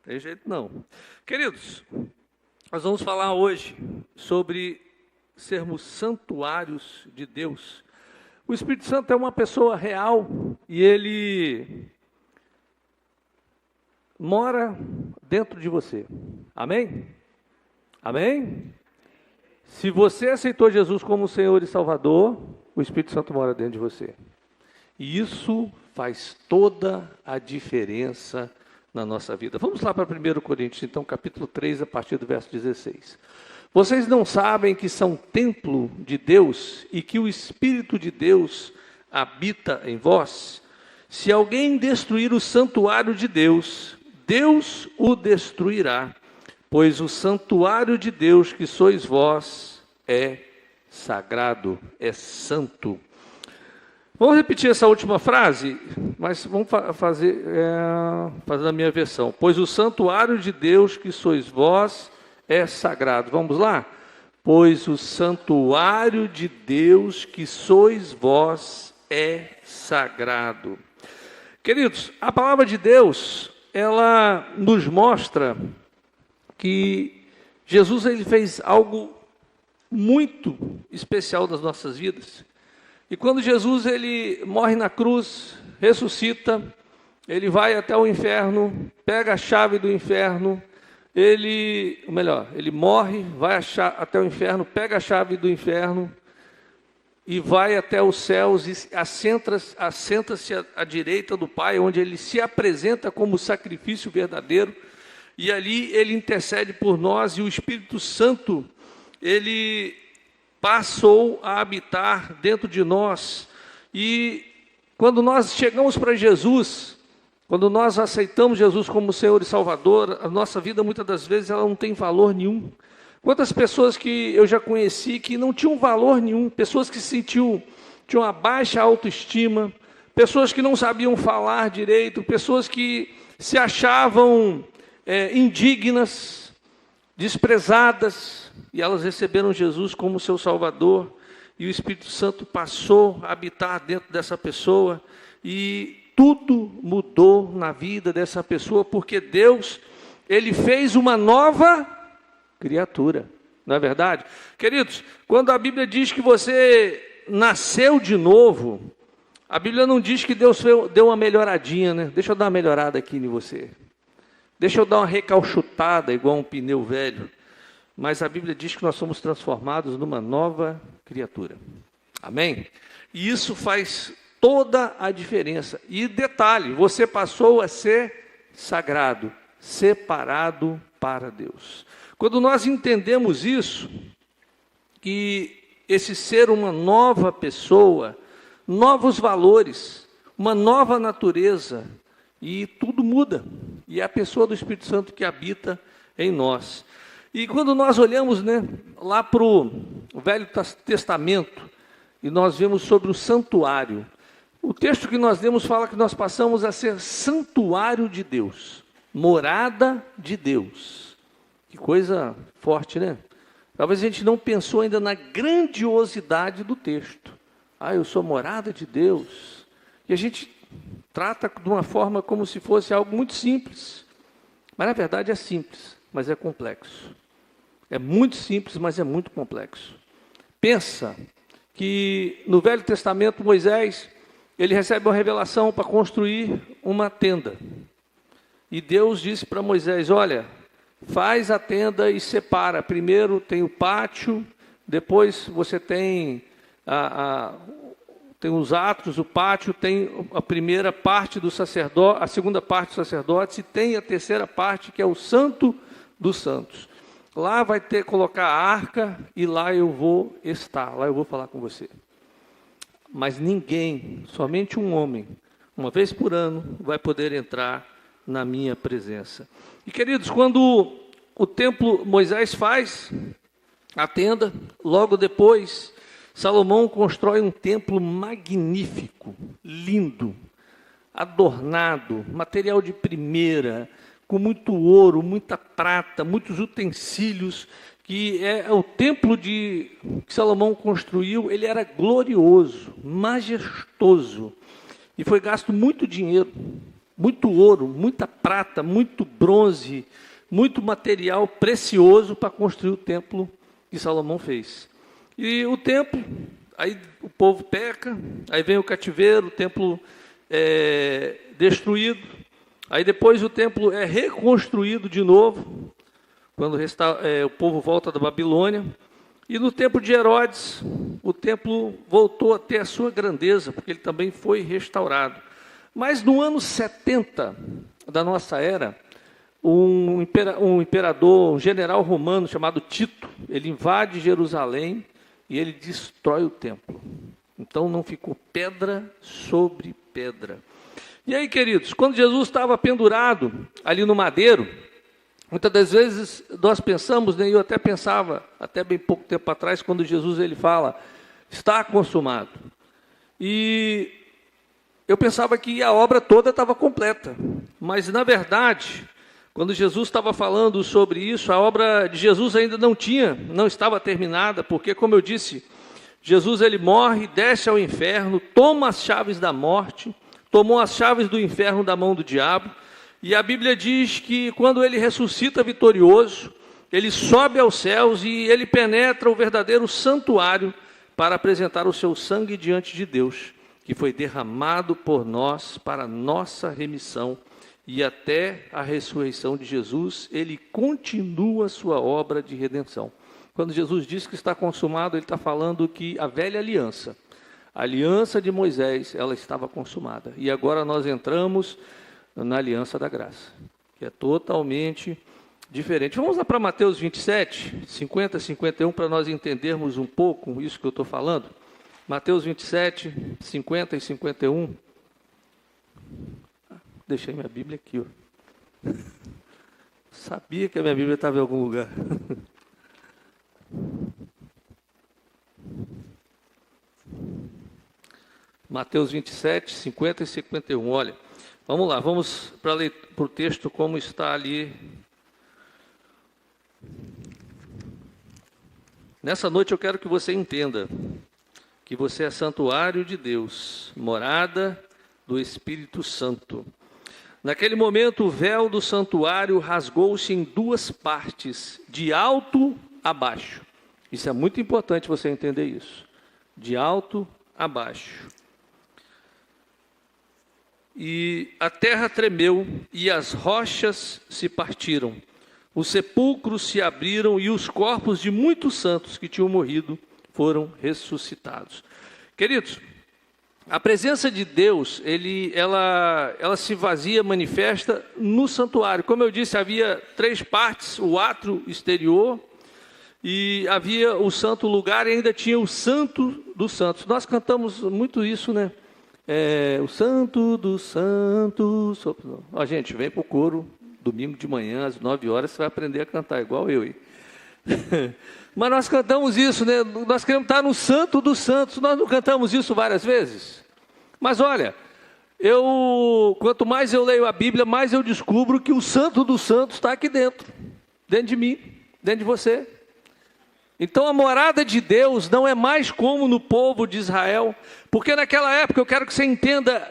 Tem jeito não. Queridos, nós vamos falar hoje sobre sermos santuários de Deus. O Espírito Santo é uma pessoa real e ele mora dentro de você. Amém? Amém? Se você aceitou Jesus como Senhor e Salvador, o Espírito Santo mora dentro de você. E isso faz toda a diferença na nossa vida. Vamos lá para 1 Coríntios, então, capítulo 3, a partir do verso 16. Vocês não sabem que são templo de Deus e que o Espírito de Deus habita em vós? Se alguém destruir o santuário de Deus, Deus o destruirá, pois o santuário de Deus que sois vós é sagrado, é santo. Vamos repetir essa última frase, mas vamos fazer a minha versão. Pois o santuário de Deus que sois vós é sagrado. Vamos lá? Pois o santuário de Deus que sois vós é sagrado. Queridos, a palavra de Deus, ela nos mostra que Jesus ele fez algo muito especial nas nossas vidas. E quando Jesus ele morre na cruz, ressuscita, ele vai até o inferno, pega a chave do inferno, ele morre, vai até o inferno, pega a chave do inferno e vai até os céus e assenta-se à direita do Pai, onde ele se apresenta como sacrifício verdadeiro, e ali ele intercede por nós, e o Espírito Santo, ele passou a habitar dentro de nós. E quando nós chegamos para Jesus, quando nós aceitamos Jesus como Senhor e Salvador, a nossa vida muitas das vezes ela não tem valor nenhum. Quantas pessoas que eu já conheci que não tinham valor nenhum, pessoas que tinham uma baixa autoestima, pessoas que não sabiam falar direito, pessoas que se achavam indignas, desprezadas, e elas receberam Jesus como seu Salvador, e o Espírito Santo passou a habitar dentro dessa pessoa, e tudo mudou na vida dessa pessoa, porque Deus, ele fez uma nova criatura, não é verdade? Queridos, quando a Bíblia diz que você nasceu de novo, a Bíblia não diz que Deus deu uma melhoradinha, né? Deixa eu dar uma melhorada aqui em você. Deixa eu dar uma recalchutada, igual um pneu velho. Mas a Bíblia diz que nós somos transformados numa nova criatura. Amém? E isso faz toda a diferença. E detalhe, você passou a ser sagrado, separado para Deus. Quando nós entendemos isso, que esse ser uma nova pessoa, novos valores, uma nova natureza, e tudo muda. E é a pessoa do Espírito Santo que habita em nós. E quando nós olhamos, lá para o Velho Testamento, e nós vemos sobre o santuário, o texto que nós lemos fala que nós passamos a ser santuário de Deus, morada de Deus. Que coisa forte, né? Talvez a gente não pensou ainda na grandiosidade do texto. Eu sou morada de Deus. E a gente trata de uma forma como se fosse algo muito simples. Mas na verdade é simples, mas é complexo. É muito simples, mas é muito complexo. Pensa que no Velho Testamento Moisés, ele recebe uma revelação para construir uma tenda. E Deus disse para Moisés, olha, faz a tenda e separa. Primeiro tem o pátio, depois você tem tem os atos, o pátio, tem a primeira parte do sacerdote, a segunda parte do sacerdote, e tem a terceira parte, que é o Santo dos Santos. Lá vai ter que colocar a arca, e lá eu vou estar, lá eu vou falar com você. Mas ninguém, somente um homem, uma vez por ano, vai poder entrar na minha presença. E queridos, quando o templo, Moisés faz a tenda, logo depois Salomão constrói um templo magnífico, lindo, adornado, material de primeira, com muito ouro, muita prata, muitos utensílios, que é o templo que Salomão construiu. Ele era glorioso, majestoso, e foi gasto muito dinheiro muito ouro, muita prata, muito bronze, muito material precioso para construir o templo que Salomão fez. E o templo, aí o povo peca, aí vem o cativeiro, o templo é destruído, aí depois o templo é reconstruído de novo, quando o povo volta da Babilônia. E no tempo de Herodes, o templo voltou a ter a sua grandeza, porque ele também foi restaurado. Mas no ano 70 da nossa era, um imperador, um general romano chamado Tito, ele invade Jerusalém e ele destrói o templo. Então não ficou pedra sobre pedra. E aí, queridos, quando Jesus estava pendurado ali no madeiro, muitas das vezes nós pensamos, né, eu até pensava, até bem pouco tempo atrás, quando Jesus ele fala, está consumado. E eu pensava que a obra toda estava completa. Mas, na verdade, quando Jesus estava falando sobre isso, a obra de Jesus ainda não estava terminada, porque, como eu disse, Jesus ele morre, desce ao inferno, toma as chaves da morte, tomou as chaves do inferno da mão do diabo, e a Bíblia diz que quando ele ressuscita vitorioso, ele sobe aos céus e ele penetra o verdadeiro santuário para apresentar o seu sangue diante de Deus, que foi derramado por nós para nossa remissão. E até a ressurreição de Jesus, ele continua a sua obra de redenção. Quando Jesus diz que está consumado, ele está falando que a velha aliança, a aliança de Moisés, ela estava consumada. E agora nós entramos na aliança da graça, que é totalmente diferente. Vamos lá para Mateus 27, 50 e 51, para nós entendermos um pouco isso que eu estou falando. Mateus 27, 50 e 51. Deixei minha Bíblia aqui, ó. Sabia que a minha Bíblia estava em algum lugar. Mateus 27, 50 e 51, olha. Vamos lá, vamos para o texto como está ali. Nessa noite eu quero que você entenda que você é santuário de Deus, morada do Espírito Santo. Naquele momento o véu do santuário rasgou-se em duas partes, de alto a baixo. Isso é muito importante você entender isso. De alto a baixo. E a terra tremeu e as rochas se partiram. Os sepulcros se abriram e os corpos de muitos santos que tinham morrido foram ressuscitados. Queridos, a presença de Deus, ela se vazia, manifesta no santuário. Como eu disse, havia três partes, o átrio exterior, e havia o santo lugar e ainda tinha o santo dos santos. Nós cantamos muito isso, né? O santo dos santos. Ó, gente, vem para o coro domingo de manhã, às 9 horas, você vai aprender a cantar, igual eu. Hein? Mas nós cantamos isso, né? Nós queremos estar no santo dos santos. Nós não cantamos isso várias vezes? Mas olha, quanto mais eu leio a Bíblia, mais eu descubro que o santo dos santos está aqui dentro de mim, dentro de você. Então a morada de Deus não é mais como no povo de Israel, porque naquela época, eu quero que você entenda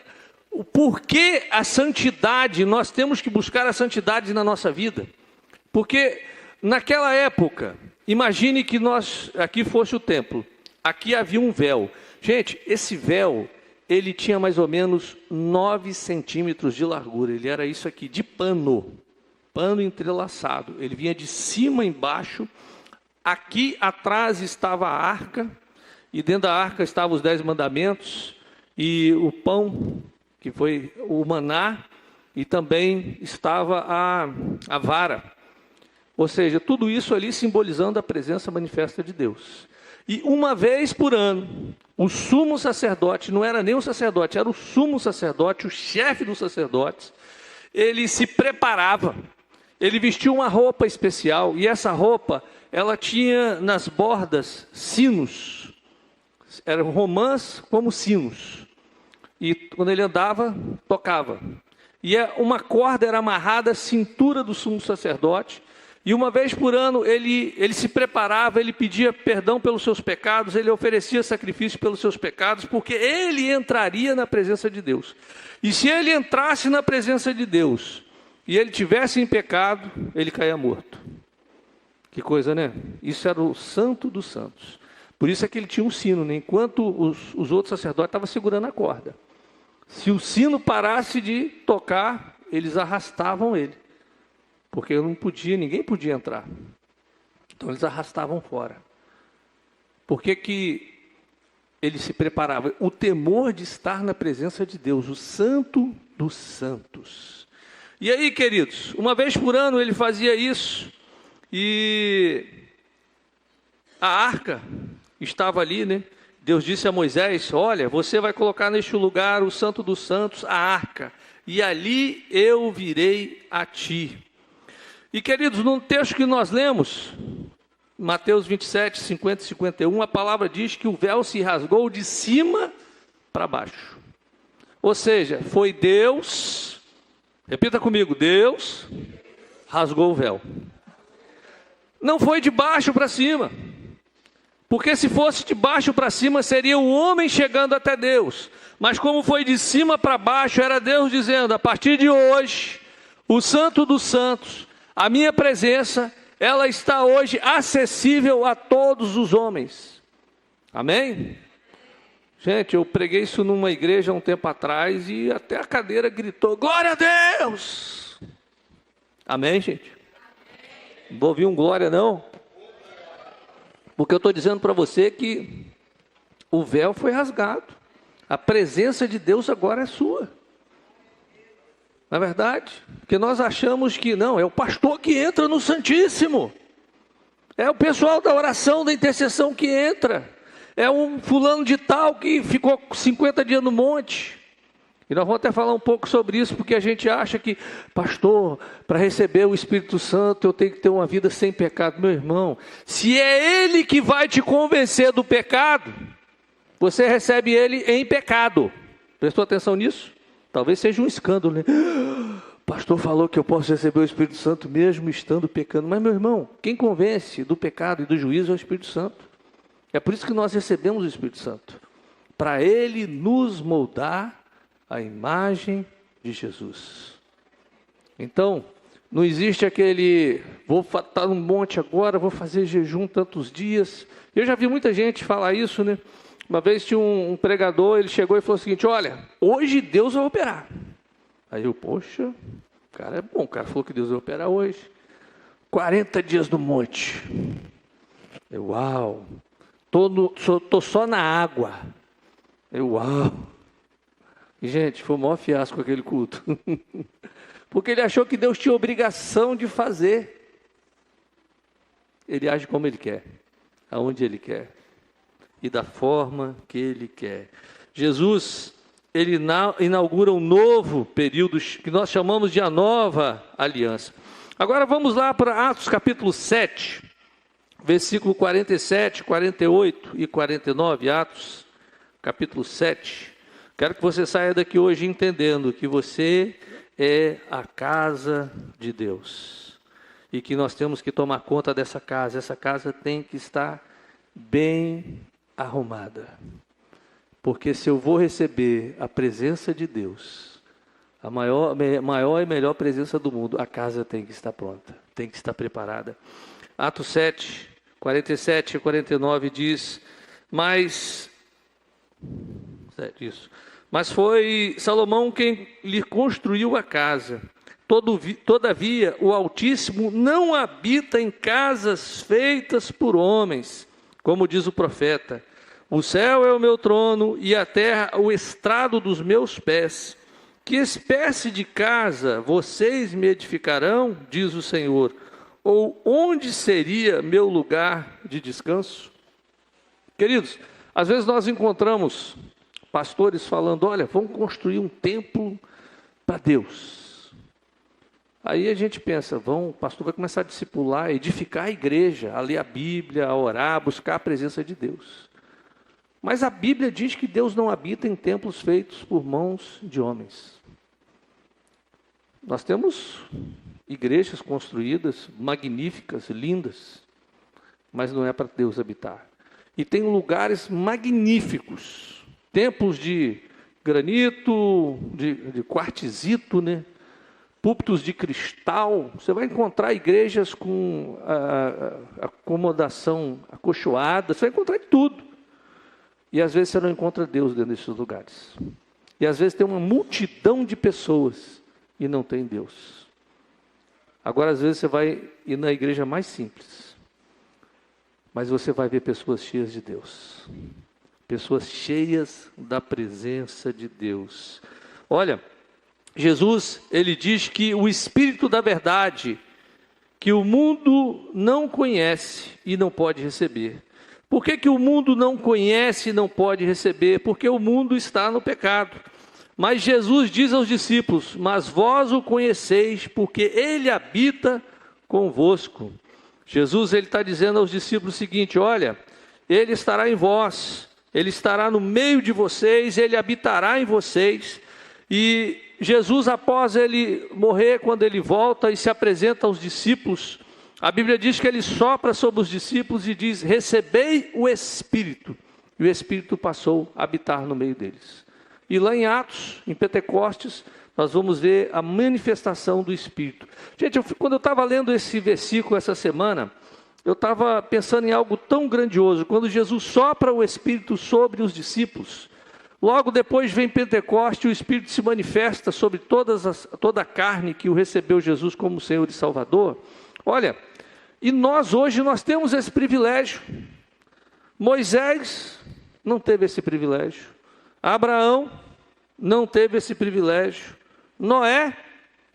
o porquê a santidade, nós temos que buscar a santidade na nossa vida. Porque naquela época, imagine que aqui fosse o templo, aqui havia um véu. Gente, esse véu, ele tinha mais ou menos 9 centímetros de largura, ele era isso aqui, de pano entrelaçado, ele vinha de cima embaixo. Aqui atrás estava a arca, e dentro da arca estavam os 10 mandamentos, e o pão, que foi o maná, e também estava a vara. Ou seja, tudo isso ali simbolizando a presença manifesta de Deus. E uma vez por ano, o sumo sacerdote, não era nem o sacerdote, era o sumo sacerdote, o chefe dos sacerdotes, ele se preparava, ele vestia uma roupa especial, e essa roupa, ela tinha nas bordas sinos, eram romãs como sinos, e quando ele andava, tocava. E uma corda era amarrada à cintura do sumo sacerdote, E uma vez por ano ele se preparava, ele pedia perdão pelos seus pecados, ele oferecia sacrifício pelos seus pecados, porque ele entraria na presença de Deus. E se ele entrasse na presença de Deus e ele tivesse em pecado, ele caía morto. Que coisa, né? Isso era o santo dos santos. Por isso é que ele tinha um sino, né? Enquanto os outros sacerdotes estavam segurando a corda. Se o sino parasse de tocar, eles arrastavam ele. Porque eu não podia, ninguém podia entrar. Então eles arrastavam fora. Por que ele se preparava? O temor de estar na presença de Deus, o santo dos santos. E aí, queridos, uma vez por ano ele fazia isso. E a arca estava ali, né? Deus disse a Moisés: olha, você vai colocar neste lugar o santo dos santos, a arca, e ali eu virei a ti. E queridos, no texto que nós lemos, Mateus 27, 50 e 51, a palavra diz que o véu se rasgou de cima para baixo. Ou seja, foi Deus, repita comigo, Deus rasgou o véu. Não foi de baixo para cima. Porque se fosse de baixo para cima, seria o homem chegando até Deus. Mas como foi de cima para baixo, era Deus dizendo: a partir de hoje, o santo dos santos, a minha presença, ela está hoje acessível a todos os homens. Amém? Gente, eu preguei isso numa igreja um tempo atrás e até a cadeira gritou: glória a Deus! Amém, gente? Não vou ouvir um glória não? Porque eu estou dizendo para você que o véu foi rasgado. A presença de Deus agora é sua. Não é verdade? Porque nós achamos que não, é o pastor que entra no Santíssimo. É o pessoal da oração, da intercessão que entra. É um fulano de tal que ficou 50 dias no monte. E nós vamos até falar um pouco sobre isso, porque a gente acha que, pastor, para receber o Espírito Santo, eu tenho que ter uma vida sem pecado. Meu irmão, se é Ele que vai te convencer do pecado, você recebe Ele em pecado. Prestou atenção nisso? Talvez seja um escândalo, né? O pastor falou que eu posso receber o Espírito Santo mesmo estando pecando. Mas, meu irmão, quem convence do pecado e do juízo é o Espírito Santo. É por isso que nós recebemos o Espírito Santo. Para Ele nos moldar a imagem de Jesus. Então, não existe aquele, vou estar num monte agora, vou fazer jejum tantos dias. Eu já vi muita gente falar isso, né? Uma vez tinha um pregador, ele chegou e falou o seguinte: olha, hoje Deus vai operar. Aí eu, poxa, o cara é bom, o cara falou que Deus vai operar hoje. 40 dias no monte. Eu, uau, tô só na água. Eu, uau. E, gente, foi o maior fiasco aquele culto. Porque ele achou que Deus tinha obrigação de fazer. Ele age como ele quer, aonde ele quer e da forma que ele quer. Jesus, ele inaugura um novo período que nós chamamos de a nova aliança. Agora vamos lá para Atos capítulo 7, versículo 47, 48 e 49, Atos capítulo 7. Quero que você saia daqui hoje entendendo que você é a casa de Deus e que nós temos que tomar conta dessa casa. Essa casa tem que estar bem arrumada, porque se eu vou receber a presença de Deus, a maior e melhor presença do mundo, a casa tem que estar pronta, tem que estar preparada. Atos 7, 47 e 49 diz: Mas foi Salomão quem lhe construiu a casa. Todavia, o Altíssimo não habita em casas feitas por homens, como diz o profeta: o céu é o meu trono e a terra o estrado dos meus pés. Que espécie de casa vocês me edificarão, diz o Senhor? Ou onde seria meu lugar de descanso? Queridos, às vezes nós encontramos pastores falando: olha, vamos construir um templo para Deus. Aí a gente pensa, o pastor vai começar a discipular, edificar a igreja, a ler a Bíblia, a orar, a buscar a presença de Deus. Mas a Bíblia diz que Deus não habita em templos feitos por mãos de homens. Nós temos igrejas construídas, magníficas, lindas, mas não é para Deus habitar. E tem lugares magníficos, templos de granito, de quartzito, né? Púlpitos de cristal. Você vai encontrar igrejas com acomodação acolchoada, você vai encontrar de tudo. E às vezes você não encontra Deus dentro desses lugares. E às vezes tem uma multidão de pessoas e não tem Deus. Agora às vezes você vai ir na igreja mais simples, mas você vai ver pessoas cheias de Deus. Pessoas cheias da presença de Deus. Olha, Jesus, ele diz que o Espírito da verdade, que o mundo não conhece e não pode receber. Por que o mundo não conhece e não pode receber? Porque o mundo está no pecado. Mas Jesus diz aos discípulos: mas vós o conheceis, porque ele habita convosco. Jesus, ele está dizendo aos discípulos o seguinte: olha, ele estará em vós, ele estará no meio de vocês, ele habitará em vocês. E Jesus, após ele morrer, quando ele volta e se apresenta aos discípulos, a Bíblia diz que ele sopra sobre os discípulos e diz: recebei o Espírito. E o Espírito passou a habitar no meio deles. E lá em Atos, em Pentecostes, nós vamos ver a manifestação do Espírito. Gente, quando eu estava lendo esse versículo essa semana, eu estava pensando em algo tão grandioso. Quando Jesus sopra o Espírito sobre os discípulos, logo depois vem Pentecoste, o Espírito se manifesta sobre toda a carne que o recebeu Jesus como Senhor e Salvador. Olha, e nós hoje temos esse privilégio. Moisés não teve esse privilégio. Abraão não teve esse privilégio. Noé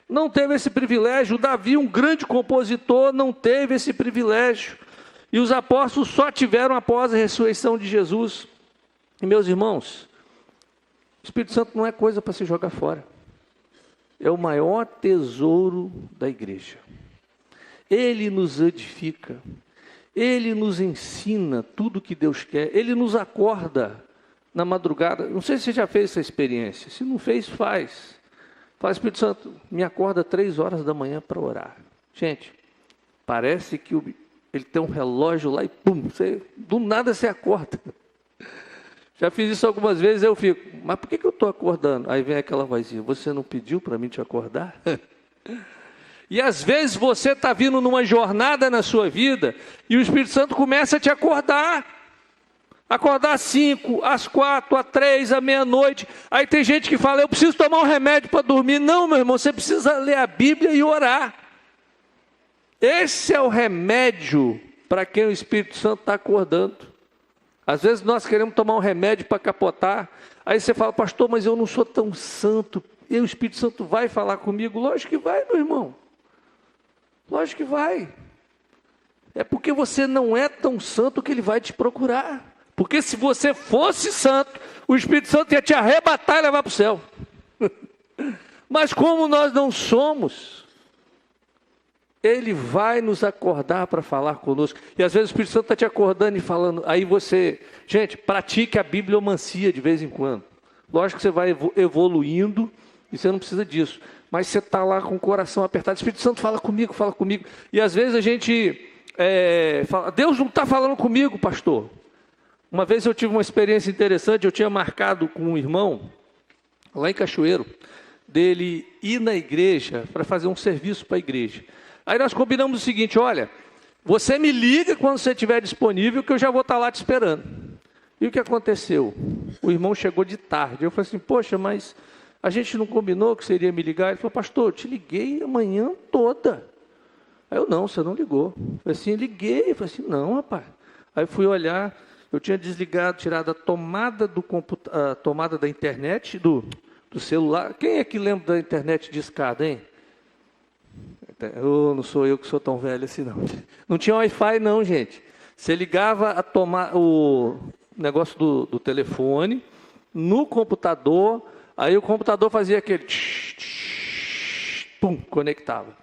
não teve esse privilégio. Davi, um grande compositor, não teve esse privilégio. E os apóstolos só tiveram após a ressurreição de Jesus. E meus irmãos, o Espírito Santo não é coisa para se jogar fora. É o maior tesouro da igreja. Ele nos edifica. Ele nos ensina tudo o que Deus quer. Ele nos acorda na madrugada. Não sei se você já fez essa experiência. Se não fez, faz. Fala: Espírito Santo, me acorda 3 horas da manhã para orar. Gente, parece que ele tem um relógio lá e pum, do nada você acorda. Já fiz isso algumas vezes, eu fico: mas por que eu estou acordando? Aí vem aquela vozinha: você não pediu para mim te acordar? E às vezes você está vindo numa jornada na sua vida e o Espírito Santo começa a te acordar. Acordar às 5, às 4, às 3, à meia-noite. Aí tem gente que fala: eu preciso tomar um remédio para dormir. Não, meu irmão, você precisa ler a Bíblia e orar. Esse é o remédio para quem o Espírito Santo está acordando. Às vezes nós queremos tomar um remédio para capotar. Aí você fala: pastor, mas eu não sou tão santo. E o Espírito Santo vai falar comigo? Lógico que vai, meu irmão. Lógico que vai. É porque você não é tão santo que ele vai te procurar. Porque se você fosse santo, o Espírito Santo ia te arrebatar e levar para o céu. Mas como nós não somos, ele vai nos acordar para falar conosco. E às vezes o Espírito Santo está te acordando e falando. Aí você, gente, pratique a bibliomancia de vez em quando. Lógico que você vai evoluindo e você não precisa disso. Mas você está lá com o coração apertado. O Espírito Santo fala comigo, fala comigo. E às vezes a gente fala: Deus não está falando comigo, pastor. Uma vez eu tive uma experiência interessante. Eu tinha marcado com um irmão, lá em Cachoeiro, dele ir na igreja para fazer um serviço para a igreja. Aí nós combinamos o seguinte: olha, você me liga quando você estiver disponível, que eu já vou estar lá te esperando. E o que aconteceu? O irmão chegou de tarde. Eu falei assim: poxa, mas a gente não combinou que você iria me ligar? Ele falou: pastor, eu te liguei a manhã toda. Aí eu: não, você não ligou. Eu falei assim: liguei. Eu falei assim: não, rapaz. Aí eu fui olhar, eu tinha desligado, tirado a tomada a tomada da internet do celular. Quem é que lembra da internet de escada, hein? Não sou eu que sou tão velho assim, não. Não tinha Wi-Fi, não, gente. Você ligava o negócio do telefone no computador, aí o computador fazia aquele pum, conectava.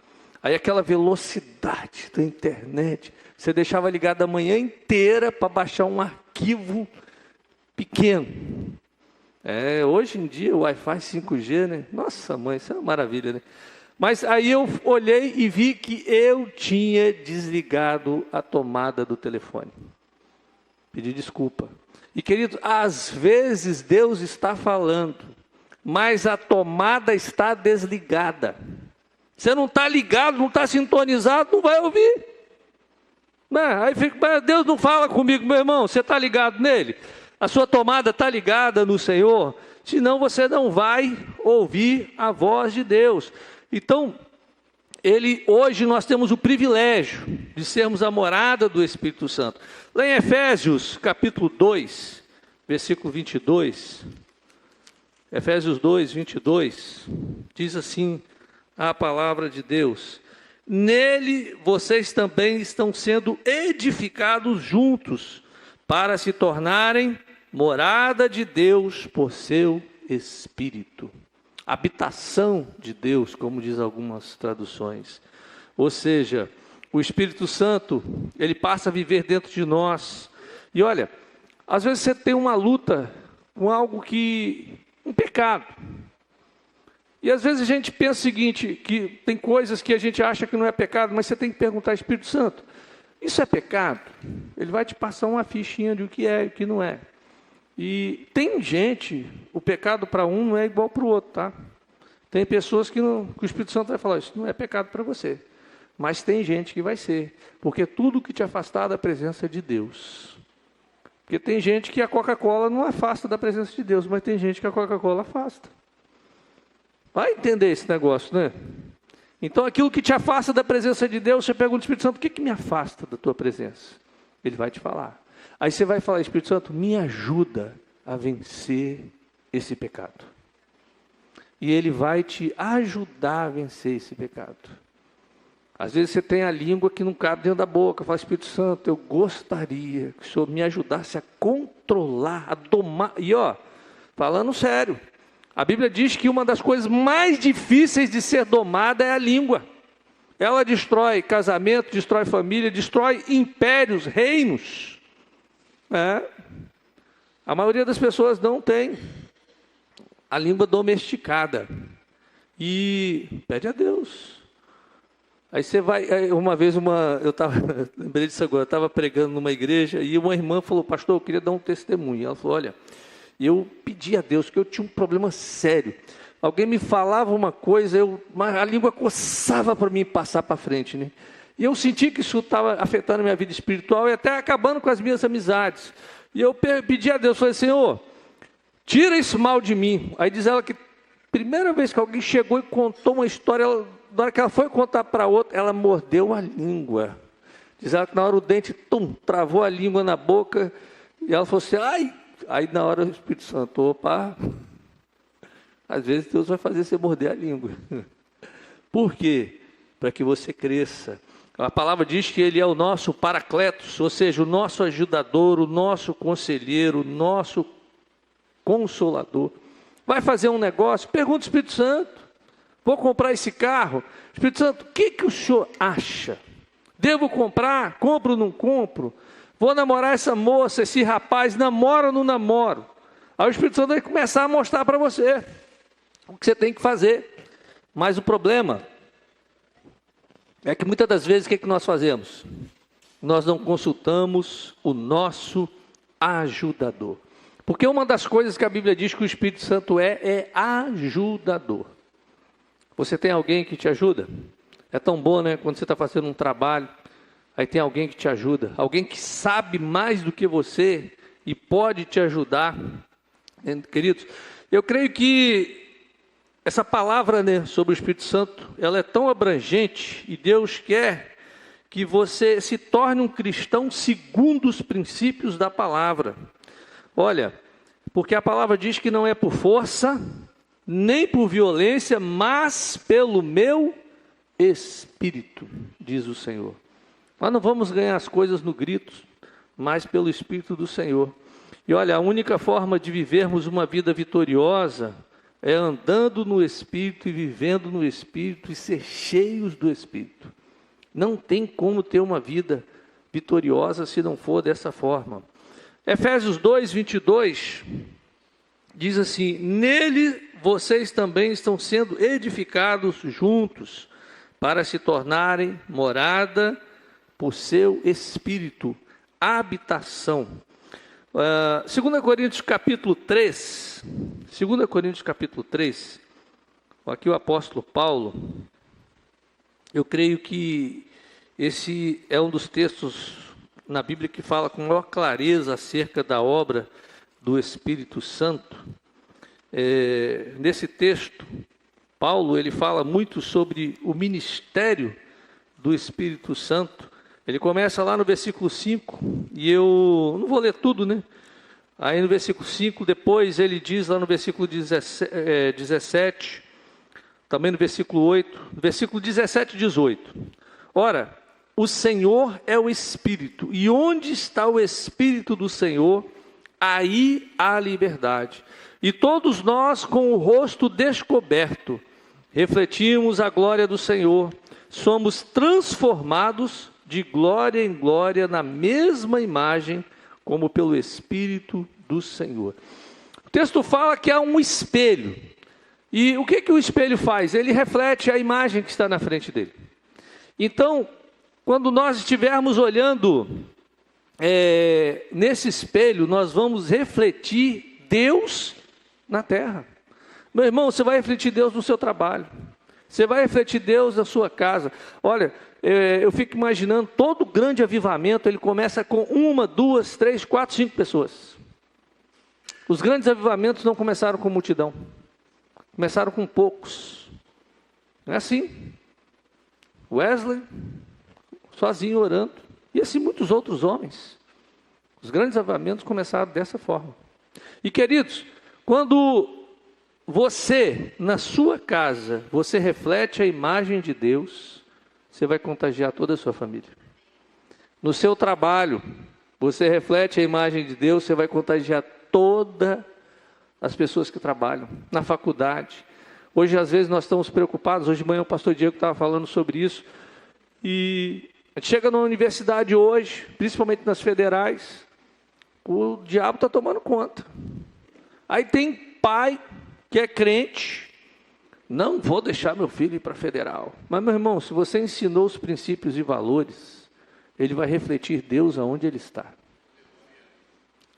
Aí aquela velocidade da internet, você deixava ligado a manhã inteira para baixar um arquivo pequeno. Hoje em dia o Wi-Fi 5G, né? Nossa mãe, isso é uma maravilha, né? Mas aí eu olhei e vi que eu tinha desligado a tomada do telefone. Pedi desculpa. E querido, às vezes Deus está falando, mas a tomada está desligada. Você não está ligado, não está sintonizado, não vai ouvir. Aí fica, mas Deus não fala comigo, meu irmão, você está ligado nele? A sua tomada está ligada no Senhor? Senão você não vai ouvir a voz de Deus. Então, hoje nós temos o privilégio de sermos a morada do Espírito Santo. Lá em Efésios, capítulo 2, versículo 22, Efésios 2, 22, diz assim a palavra de Deus: nele vocês também estão sendo edificados juntos, para se tornarem morada de Deus por seu Espírito. Habitação de Deus, como diz algumas traduções. Ou seja, o Espírito Santo, ele passa a viver dentro de nós. E olha, às vezes você tem uma luta com algo um pecado. E às vezes a gente pensa o seguinte, que tem coisas que a gente acha que não é pecado, mas você tem que perguntar ao Espírito Santo, isso é pecado? Ele vai te passar uma fichinha de o que é e o que não é. E tem gente, o pecado para um não é igual para o outro, tá? Tem pessoas que o Espírito Santo vai falar, isso não é pecado para você. Mas tem gente que vai ser, porque tudo que te afastar da presença de Deus. Porque tem gente que a Coca-Cola não afasta da presença de Deus, mas tem gente que a Coca-Cola afasta. Vai entender esse negócio, né? Então aquilo que te afasta da presença de Deus, você pergunta ao Espírito Santo, o que me afasta da tua presença? Ele vai te falar. Aí você vai falar, Espírito Santo, me ajuda a vencer esse pecado. E ele vai te ajudar a vencer esse pecado. Às vezes você tem a língua que não cabe dentro da boca. Fala, Espírito Santo, eu gostaria que o Senhor me ajudasse a controlar, a domar. E falando sério, a Bíblia diz que uma das coisas mais difíceis de ser domada é a língua. Ela destrói casamento, destrói família, destrói impérios, reinos. A maioria das pessoas não tem a língua domesticada. E pede a Deus. Aí você vai, uma vez, lembrei disso agora, eu estava pregando numa igreja e uma irmã falou, pastor, eu queria dar um testemunho. Ela falou, olha, eu pedi a Deus que eu tinha um problema sério. Alguém me falava uma coisa, a língua coçava para mim passar para frente, né? E eu senti que isso estava afetando a minha vida espiritual e até acabando com as minhas amizades. E eu pedi a Deus, falei, Senhor, tira esse mal de mim. Aí diz ela que primeira vez que alguém chegou e contou uma história, na hora que ela foi contar para outra, ela mordeu a língua. Diz ela que na hora o dente, travou a língua na boca, e ela falou assim, ai! Aí na hora o Espírito Santo, opa, às vezes Deus vai fazer você morder a língua. Por quê? Para que você cresça. A palavra diz que Ele é o nosso paracletos, ou seja, o nosso ajudador, o nosso conselheiro, o nosso consolador. Vai fazer um negócio, pergunta ao Espírito Santo, vou comprar esse carro. Espírito Santo, o que o senhor acha? Devo comprar? Compro ou não compro? Vou namorar essa moça, esse rapaz, namoro ou não namoro? Aí o Espírito Santo vai começar a mostrar para você o que você tem que fazer. Mas o problema é que muitas das vezes o que nós fazemos? Nós não consultamos o nosso ajudador. Porque uma das coisas que a Bíblia diz que o Espírito Santo é ajudador. Você tem alguém que te ajuda? É tão bom, né? Quando você está fazendo um trabalho, aí tem alguém que te ajuda. Alguém que sabe mais do que você e pode te ajudar. Queridos, eu creio que essa palavra, né, sobre o Espírito Santo, ela é tão abrangente e Deus quer que você se torne um cristão segundo os princípios da palavra. Olha, porque a palavra diz que não é por força, nem por violência, mas pelo meu Espírito, diz o Senhor. Nós não vamos ganhar as coisas no grito, mas pelo Espírito do Senhor. E olha, a única forma de vivermos uma vida vitoriosa é andando no Espírito e vivendo no Espírito e ser cheios do Espírito. Não tem como ter uma vida vitoriosa se não for dessa forma. Efésios 2, 22, diz assim, nele vocês também estão sendo edificados juntos para se tornarem morada por seu Espírito, habitação. 2 Coríntios capítulo 3, 2 Coríntios capítulo 3, aqui o apóstolo Paulo, eu creio que esse é um dos textos na Bíblia que fala com maior clareza acerca da obra do Espírito Santo. Nesse texto, Paulo ele fala muito sobre o ministério do Espírito Santo. Ele começa lá no versículo 5, e eu não vou ler tudo, né? Aí no versículo 5, depois ele diz lá no versículo 17, também no versículo 8, no versículo 17 e 18. Ora, o Senhor é o Espírito, e onde está o Espírito do Senhor, aí há liberdade. E todos nós, com o rosto descoberto, refletimos a glória do Senhor, somos transformados de glória em glória na mesma imagem, como pelo Espírito do Senhor. O texto fala que há um espelho. E o que o espelho faz? Ele reflete a imagem que está na frente dele. Então, quando nós estivermos olhando nesse espelho, nós vamos refletir Deus na terra. Meu irmão, você vai refletir Deus no seu trabalho. Você vai refletir Deus na sua casa. Olha, eu fico imaginando, todo grande avivamento, ele começa com 1, 2, 3, 4, 5 pessoas. Os grandes avivamentos não começaram com multidão. Começaram com poucos. Não é assim? Wesley, sozinho orando. E assim muitos outros homens. Os grandes avivamentos começaram dessa forma. E queridos, quando você, na sua casa, você reflete a imagem de Deus, você vai contagiar toda a sua família. No seu trabalho, você reflete a imagem de Deus, você vai contagiar todas as pessoas que trabalham. Na faculdade. Hoje, às vezes, nós estamos preocupados. Hoje de manhã o pastor Diego estava falando sobre isso. E a gente chega na universidade hoje, principalmente nas federais, o diabo está tomando conta. Aí tem pai que é crente, não vou deixar meu filho ir para a federal. Mas, meu irmão, se você ensinou os princípios e valores, ele vai refletir Deus aonde ele está.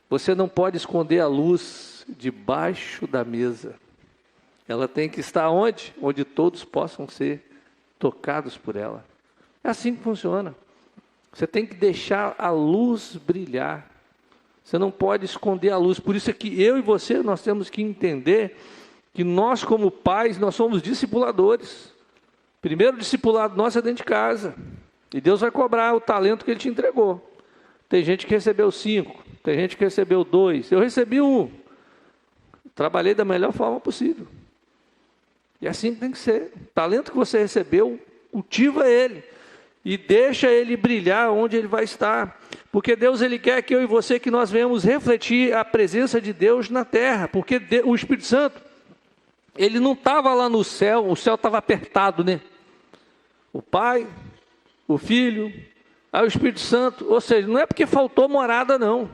Você não pode esconder a luz debaixo da mesa. Ela tem que estar onde? Onde todos possam ser tocados por ela. É assim que funciona. Você tem que deixar a luz brilhar. Você não pode esconder a luz. Por isso é que eu e você, nós temos que entender que nós, como pais, nós somos discipuladores. O primeiro discipulado nosso é dentro de casa. E Deus vai cobrar o talento que Ele te entregou. Tem gente que recebeu 5, tem gente que recebeu 2. Eu recebi 1. Trabalhei da melhor forma possível. E assim tem que ser. O talento que você recebeu, cultiva ele. E deixa ele brilhar onde ele vai estar. Porque Deus, Ele quer que eu e você, que nós venhamos refletir a presença de Deus na terra. Porque o Espírito Santo, Ele não estava lá no céu, o céu estava apertado, né? O Pai, o Filho, o Espírito Santo. Ou seja, não é porque faltou morada, não.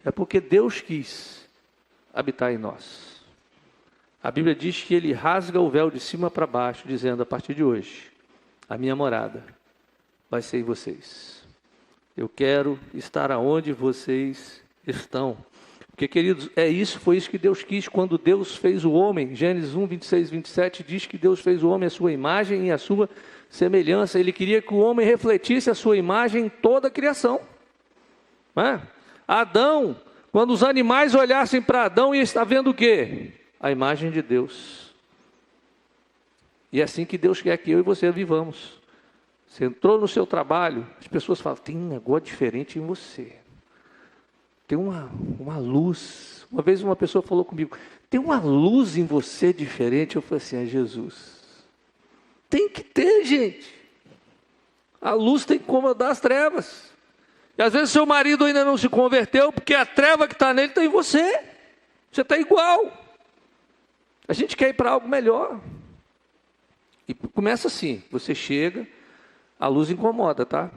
É porque Deus quis habitar em nós. A Bíblia diz que Ele rasga o véu de cima para baixo, dizendo, a partir de hoje, a minha morada vai ser em vocês. Eu quero estar aonde vocês estão. Porque, queridos, foi isso que Deus quis quando Deus fez o homem. Gênesis 1, 26, 27 diz que Deus fez o homem à sua imagem e à sua semelhança. Ele queria que o homem refletisse a sua imagem em toda a criação. Não é? Adão, quando os animais olhassem para Adão, ia estar vendo o quê? A imagem de Deus. E é assim que Deus quer que eu e você vivamos. Você entrou no seu trabalho, as pessoas falam, tem um negócio diferente em você. Tem uma luz. Uma vez uma pessoa falou comigo, tem uma luz em você diferente. Eu falei assim, é Jesus. Tem que ter, gente. A luz tem que incomodar as trevas. E às vezes seu marido ainda não se converteu, porque a treva que está nele está em você. Você está igual. A gente quer ir para algo melhor. E começa assim, você chega, a luz incomoda, tá?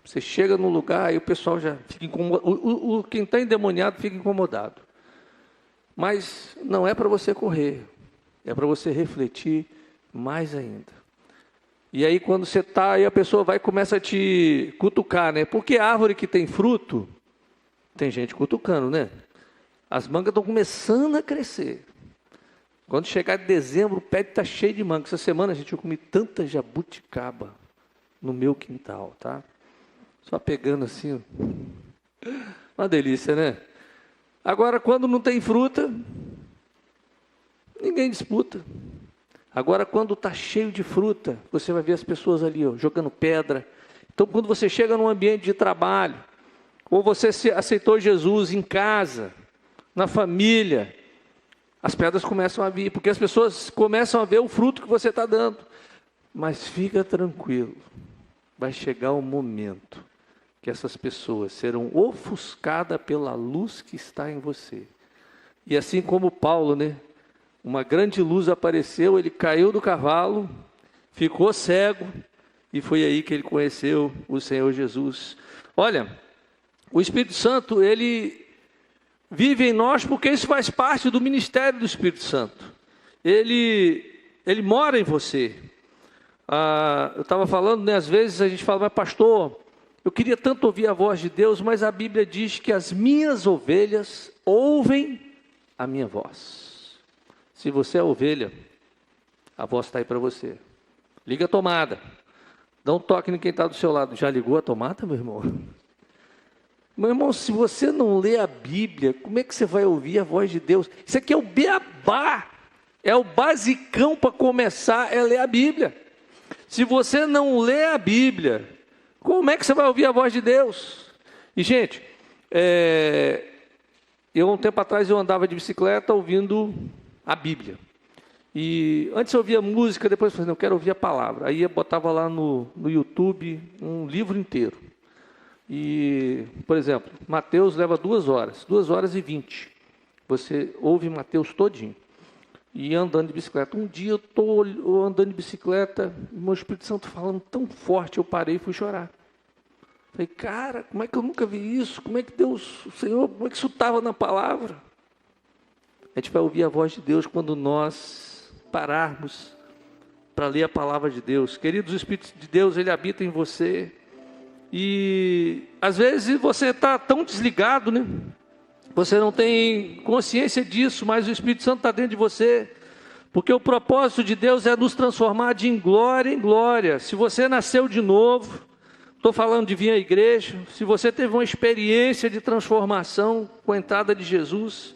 Você chega no lugar, aí o pessoal já fica incomodado. Quem está endemoniado fica incomodado. Mas não é para você correr. É para você refletir mais ainda. E aí quando você está, aí a pessoa vai e começa a te cutucar, né? Porque a árvore que tem fruto, tem gente cutucando, né? As mangas estão começando a crescer. Quando chegar dezembro, o pé está cheio de manga. Essa semana, gente, eu comi tanta jabuticaba no meu quintal, tá? Só pegando assim, uma delícia, né? Agora, quando não tem fruta, ninguém disputa. Agora, quando está cheio de fruta, você vai ver as pessoas ali, ó, jogando pedra. Então, quando você chega num ambiente de trabalho, ou você aceitou Jesus em casa, na família, as pedras começam a vir, porque as pessoas começam a ver o fruto que você está dando. Mas fica tranquilo, vai chegar o momento que essas pessoas serão ofuscadas pela luz que está em você. E assim como Paulo, né? Uma grande luz apareceu, ele caiu do cavalo, ficou cego, e foi aí que ele conheceu o Senhor Jesus. Olha, o Espírito Santo, ele vive em nós porque isso faz parte do ministério do Espírito Santo. Ele mora em você. Eu estava falando, né, às vezes a gente fala, mas pastor, eu queria tanto ouvir a voz de Deus, mas a Bíblia diz que as minhas ovelhas ouvem a minha voz. Se você é ovelha, a voz está aí para você. Liga a tomada. Dá um toque em quem está do seu lado. Já ligou a tomada, meu irmão? Meu irmão, se você não lê a Bíblia, como é que você vai ouvir a voz de Deus? Isso aqui é o beabá, é o basicão para começar, é ler a Bíblia. Se você não lê a Bíblia, como é que você vai ouvir a voz de Deus? E gente, um tempo atrás eu andava de bicicleta ouvindo a Bíblia. E antes eu ouvia música, depois eu falei, não, eu quero ouvir a palavra. Aí eu botava lá no YouTube um livro inteiro. E, por exemplo, Mateus leva 2 horas, 2 horas e 20. Você ouve Mateus todinho. E andando de bicicleta. Um dia eu estou andando de bicicleta, e meu Espírito Santo falando tão forte, eu parei e fui chorar. Falei, cara, como é que eu nunca vi isso? Como é que Deus, o Senhor, como é que isso estava na palavra? A gente vai ouvir a voz de Deus quando nós pararmos para ler a palavra de Deus. Queridos, o Espírito de Deus, ele habita em você. E às vezes você está tão desligado, né? Você não tem consciência disso, mas o Espírito Santo está dentro de você. Porque o propósito de Deus é nos transformar de glória em glória. Se você nasceu de novo, estou falando de vir à igreja, se você teve uma experiência de transformação com a entrada de Jesus,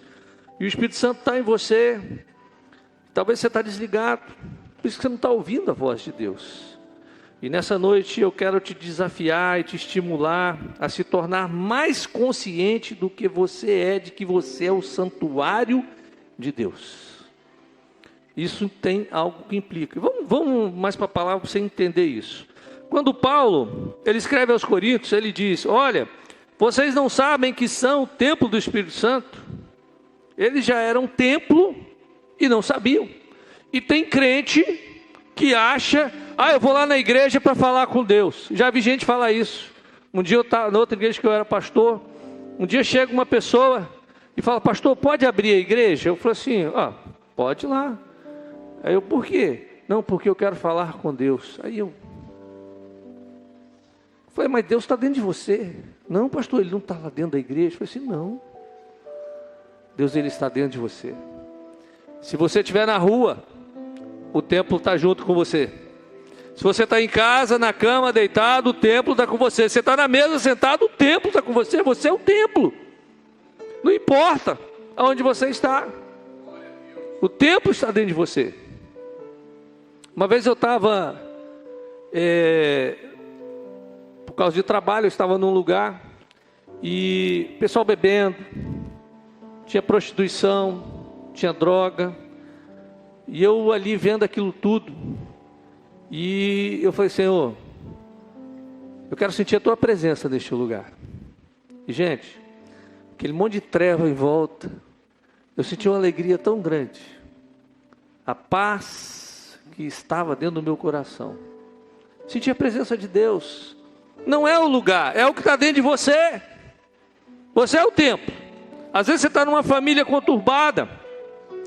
e o Espírito Santo está em você, talvez você está desligado, por isso que você não está ouvindo a voz de Deus. E nessa noite eu quero te desafiar e te estimular a se tornar mais consciente do que você é, de que você é o santuário de Deus. Isso tem algo que implica. Vamos mais para a palavra para você entender isso. Quando Paulo, ele escreve aos Coríntios, ele diz, olha, vocês não sabem que são o templo do Espírito Santo? Eles já eram templo e não sabiam. E tem crente que acha, eu vou lá na igreja para falar com Deus. Já vi gente falar isso. Um dia eu estava na outra igreja que eu era pastor. Um dia chega uma pessoa e fala, pastor, pode abrir a igreja? Eu falei assim, pode ir lá. Aí eu, por quê? Não, porque eu quero falar com Deus. Aí eu falei, mas Deus está dentro de você. Não, pastor, ele não está lá dentro da igreja. Eu falei assim, não. Deus, ele está dentro de você. Se você estiver na rua, o templo está junto com você. Se você está em casa, na cama, deitado, o templo está com você. Você está na mesa sentado, o templo está com você. Você é o templo. Não importa aonde você está. O templo está dentro de você. Uma vez eu estava, por causa de trabalho, eu estava num lugar e pessoal bebendo, tinha prostituição, tinha droga. E eu ali vendo aquilo tudo, e eu falei, Senhor, eu quero sentir a Tua presença neste lugar. E gente, aquele monte de treva em volta, eu senti uma alegria tão grande, a paz que estava dentro do meu coração. Senti a presença de Deus. Não é o lugar, é o que está dentro de você. Você é o templo. Às vezes você está numa família conturbada,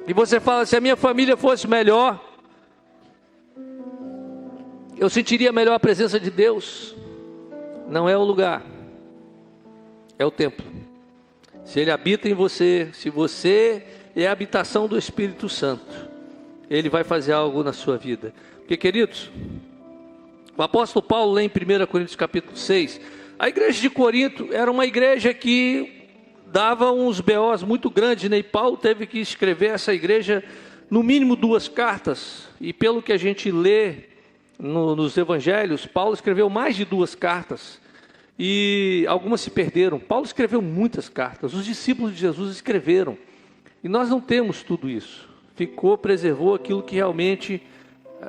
E você fala, se a minha família fosse melhor, eu sentiria melhor a presença de Deus. Não é o lugar, é o templo. Se Ele habita em você, se você é a habitação do Espírito Santo, Ele vai fazer algo na sua vida. Porque, queridos, o apóstolo Paulo, lá em 1 Coríntios capítulo 6, a igreja de Corinto era uma igreja que dava uns BOs muito grandes, né? E Paulo teve que escrever essa igreja, no mínimo 2 cartas, e pelo que a gente lê nos evangelhos, Paulo escreveu mais de 2 cartas, e algumas se perderam. Paulo escreveu muitas cartas, os discípulos de Jesus escreveram, e nós não temos tudo isso. Preservou aquilo que realmente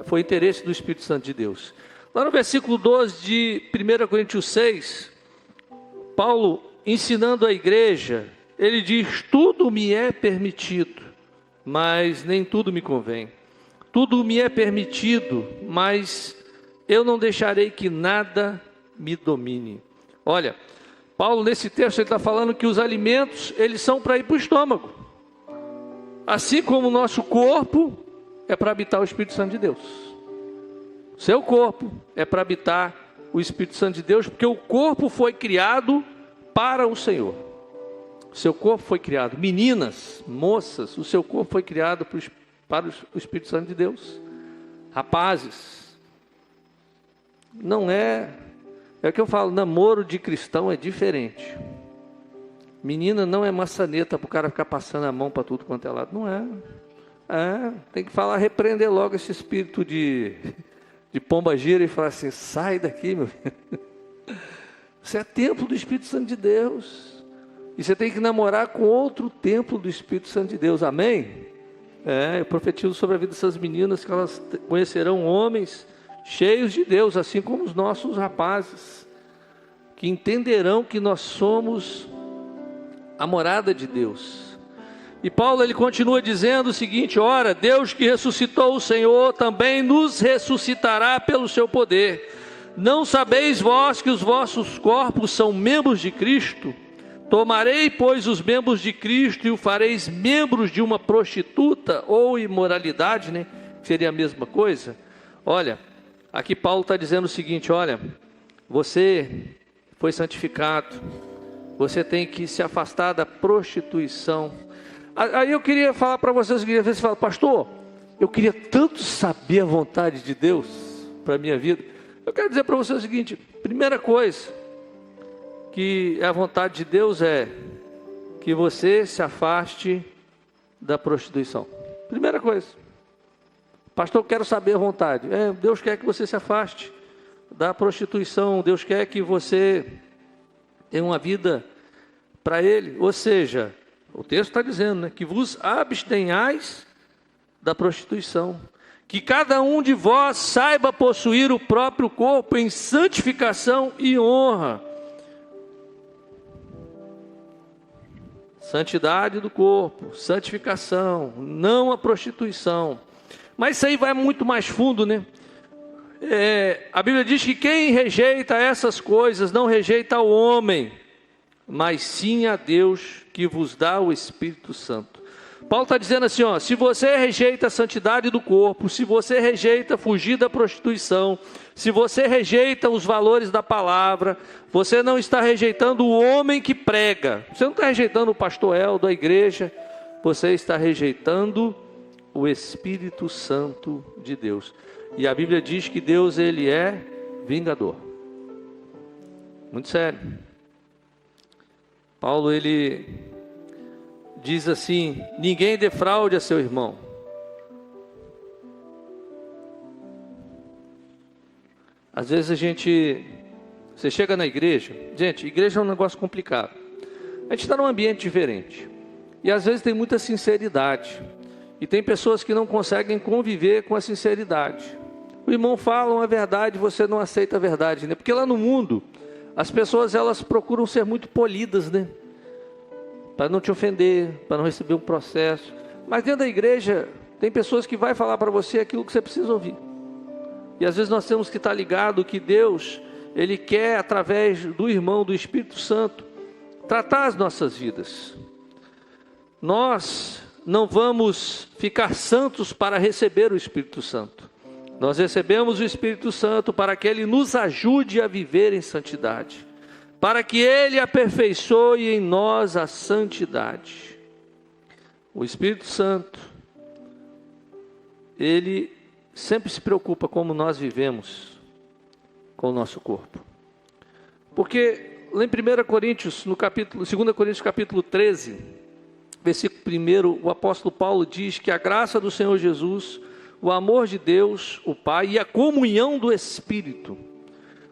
foi interesse do Espírito Santo de Deus. Lá no versículo 12 de 1 Coríntios 6, Paulo, ensinando a igreja, ele diz: tudo me é permitido, mas nem tudo me convém. Tudo me é permitido, mas eu não deixarei que nada me domine. Olha, Paulo nesse texto ele está falando que os alimentos, eles são para ir para o estômago. Assim como o nosso corpo é para habitar o Espírito Santo de Deus. Seu corpo é para habitar o Espírito Santo de Deus, porque o corpo foi criado para o Senhor. O seu corpo foi criado, meninas, moças, o seu corpo foi criado para o Espírito Santo de Deus. Rapazes, não é o que eu falo, namoro de cristão é diferente. Menina não é maçaneta para o cara ficar passando a mão para tudo quanto é lado, não é. Tem que falar, repreender logo esse espírito de pomba gira e falar assim: sai daqui, meu filho. Você é templo do Espírito Santo de Deus, e você tem que namorar com outro templo do Espírito Santo de Deus, amém? Eu profetizo sobre a vida dessas meninas, que elas conhecerão homens cheios de Deus, assim como os nossos rapazes, que entenderão que nós somos a morada de Deus. E Paulo ele continua dizendo o seguinte: ora, Deus que ressuscitou o Senhor também nos ressuscitará pelo seu poder. Não sabeis vós que os vossos corpos são membros de Cristo? Tomarei, pois, os membros de Cristo e o fareis membros de uma prostituta, ou imoralidade, né? Seria a mesma coisa. Olha, aqui Paulo está dizendo o seguinte: olha, você foi santificado, você tem que se afastar da prostituição. Aí eu queria falar para vocês, às vezes você fala: pastor, eu queria tanto saber a vontade de Deus para a minha vida. Eu quero dizer para você o seguinte: primeira coisa, que a vontade de Deus é que você se afaste da prostituição. Primeira coisa. Pastor, eu quero saber a vontade. Deus quer que você se afaste da prostituição. Deus quer que você tenha uma vida para Ele. Ou seja, o texto está dizendo, né, que vos abstenhais da prostituição. Que cada um de vós saiba possuir o próprio corpo em santificação e honra. Santidade do corpo, santificação, não a prostituição. Mas isso aí vai muito mais fundo, né? A Bíblia diz que quem rejeita essas coisas não rejeita o homem, mas sim a Deus que vos dá o Espírito Santo. Paulo está dizendo assim, ó: se você rejeita a santidade do corpo, se você rejeita fugir da prostituição, se você rejeita os valores da palavra, você não está rejeitando o homem que prega, você não está rejeitando o pastor El da igreja, você está rejeitando o Espírito Santo de Deus. E a Bíblia diz que Deus, Ele é vingador. Muito sério. Paulo, ele diz assim: ninguém defraude a seu irmão. Às vezes você chega na igreja, gente, igreja é um negócio complicado. A gente está num ambiente diferente, e às vezes tem muita sinceridade, e tem pessoas que não conseguem conviver com a sinceridade. O irmão fala uma verdade, você não aceita a verdade, né? Porque lá no mundo, as pessoas elas procuram ser muito polidas, né? Para não te ofender, para não receber um processo. Mas dentro da igreja, tem pessoas que vai falar para você aquilo que você precisa ouvir. E às vezes nós temos que estar ligado que Deus, Ele quer, através do irmão, do Espírito Santo, tratar as nossas vidas. Nós não vamos ficar santos para receber o Espírito Santo. Nós recebemos o Espírito Santo para que Ele nos ajude a viver em santidade, para que Ele aperfeiçoe em nós a santidade. O Espírito Santo, Ele sempre se preocupa como nós vivemos com o nosso corpo. Porque lá em 1 Coríntios, no capítulo, 2 Coríntios capítulo 13, versículo 1, o apóstolo Paulo diz que a graça do Senhor Jesus, o amor de Deus, o Pai, e a comunhão do Espírito,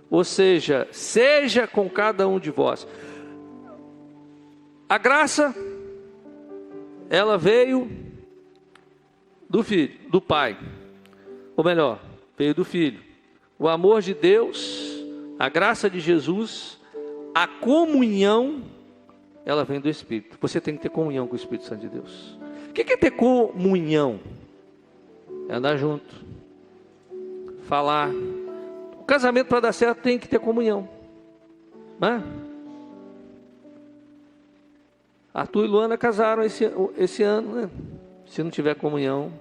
ou seja, seja com cada um de vós. A graça, ela veio do Filho, do Pai, ou melhor, veio do Filho. O amor de Deus, a graça de Jesus, a comunhão, ela vem do Espírito. Você tem que ter comunhão com o Espírito Santo de Deus. O que é ter comunhão? É andar junto, falar. O casamento, para dar certo, tem que ter comunhão, né? Arthur e Luana casaram esse ano, né? Se não tiver comunhão,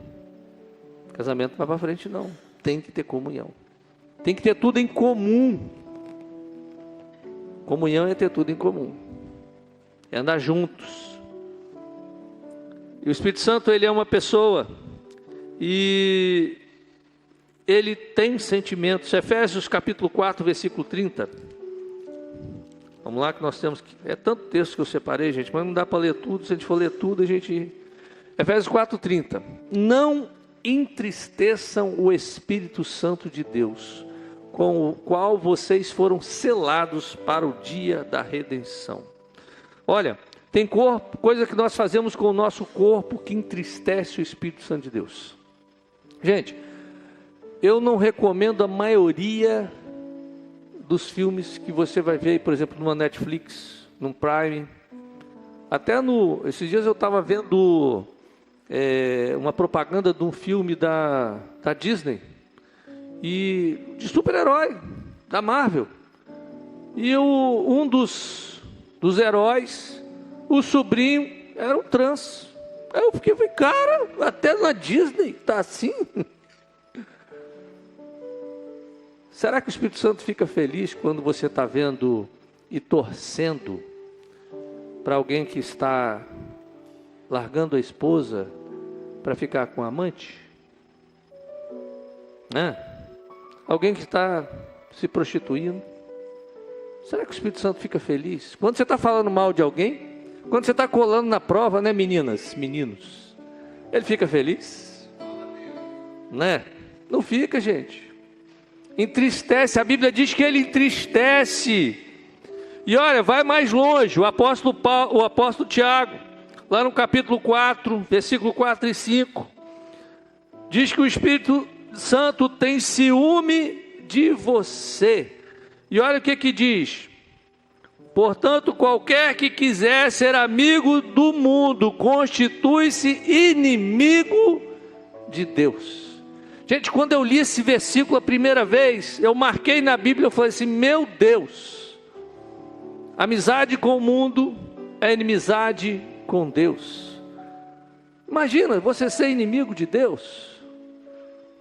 casamento não vai para frente não. Tem que ter comunhão. Tem que ter tudo em comum. Comunhão é ter tudo em comum, é andar juntos. E o Espírito Santo, ele é uma pessoa, e ele tem sentimentos. Efésios capítulo 4, versículo 30. Vamos lá, que nós temos que... É tanto texto que eu separei, gente, mas não dá para ler tudo. Se a gente for ler tudo, a gente... Efésios 4, 30. Não entristeçam o Espírito Santo de Deus, com o qual vocês foram selados para o dia da redenção. Olha, tem coisa que nós fazemos com o nosso corpo que entristece o Espírito Santo de Deus. Gente, eu não recomendo a maioria dos filmes que você vai ver, por exemplo, numa Netflix, num Prime. Até esses dias eu estava vendo uma propaganda de um filme da Disney, e de super-herói, da Marvel. E um dos heróis, o sobrinho, era um trans. Aí eu fiquei, cara, até na Disney tá assim? Será que o Espírito Santo fica feliz quando você está vendo e torcendo para alguém que está largando a esposa para ficar com a amante? Né? Alguém que está se prostituindo? Será que o Espírito Santo fica feliz? Quando você está falando mal de alguém, quando você está colando na prova, né, meninas, meninos? Ele fica feliz? Né? Não fica, gente. Entristece, a Bíblia diz que ele entristece. E olha, vai mais longe, o apóstolo Tiago, lá no capítulo 4, versículo 4 e 5, diz que o Espírito Santo tem ciúme de você. E olha o que diz: portanto, qualquer que quiser ser amigo do mundo constitui-se inimigo de Deus. Gente, quando eu li esse versículo a primeira vez, eu marquei na Bíblia, eu falei assim: meu Deus, amizade com o mundo é inimizade com Deus. Imagina você ser inimigo de Deus.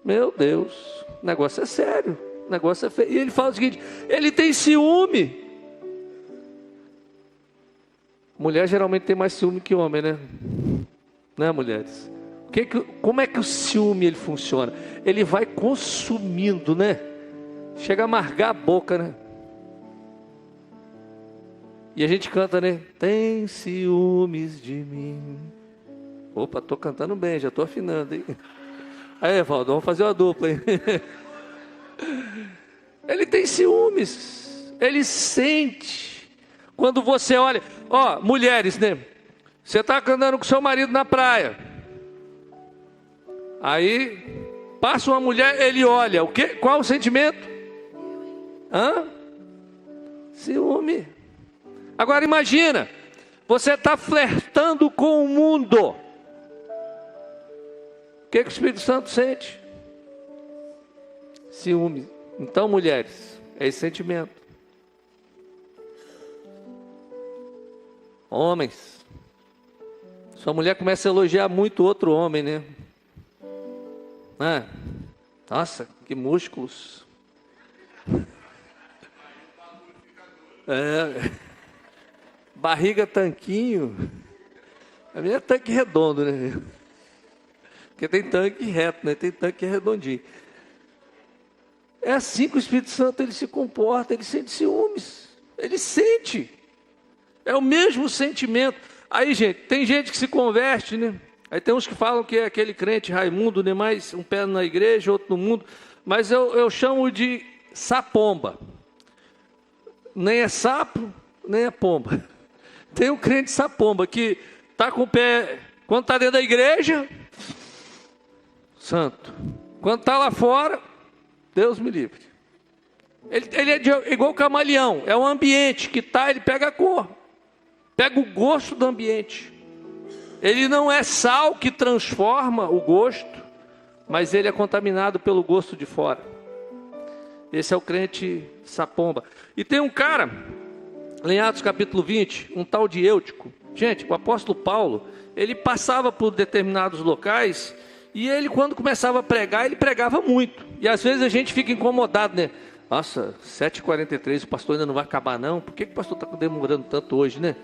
Meu Deus, o negócio é sério, o negócio é feio. E ele fala o seguinte: ele tem ciúme. Mulher geralmente tem mais ciúme que homem, né? Né, mulheres? Como é que o ciúme ele funciona? Ele vai consumindo, né? Chega a amargar a boca, né? E a gente canta, né? Tem ciúmes de mim. Opa, tô cantando bem, já tô afinando, hein? Aí, Valdo, vamos fazer uma dupla, hein? Ele tem ciúmes, ele sente. Quando você olha, ó, mulheres, né? Você está andando com seu marido na praia. Aí passa uma mulher, ele olha, o quê? Qual o sentimento? Ciúme. Agora imagina, você está flertando com o mundo. O que o Espírito Santo sente? Ciúme. Então, mulheres, é esse sentimento. Homens, Sua mulher começa a elogiar muito outro homem, né? Ah, nossa, que músculos. Barriga tanquinho. A minha é tanque redondo, né? Porque tem tanque reto, né? Tem tanque redondinho. É assim que o Espírito Santo ele se comporta, ele sente ciúmes. Ele sente. É o mesmo sentimento. Aí, gente, tem gente que se converte, né? Aí tem uns que falam que é aquele crente Raimundo, né? Mais um pé na igreja, outro no mundo. Mas eu chamo de sapomba. Nem é sapo, nem é pomba. Tem um crente sapomba que está com o pé, quando está dentro da igreja, santo. Quando está lá fora, Deus me livre. Ele é igual o camaleão, é um ambiente que está, ele pega a cor, pega o gosto do ambiente. Ele não é sal que transforma o gosto, mas ele é contaminado pelo gosto de fora. Esse é o crente sapomba. E tem um cara, em Atos capítulo 20, um tal de Eutico. Gente, o apóstolo Paulo, ele passava por determinados locais e ele, quando começava a pregar, ele pregava muito. E às vezes a gente fica incomodado, né? Nossa, 7h43, o pastor ainda não vai acabar não? Por que o pastor está demorando tanto hoje, né?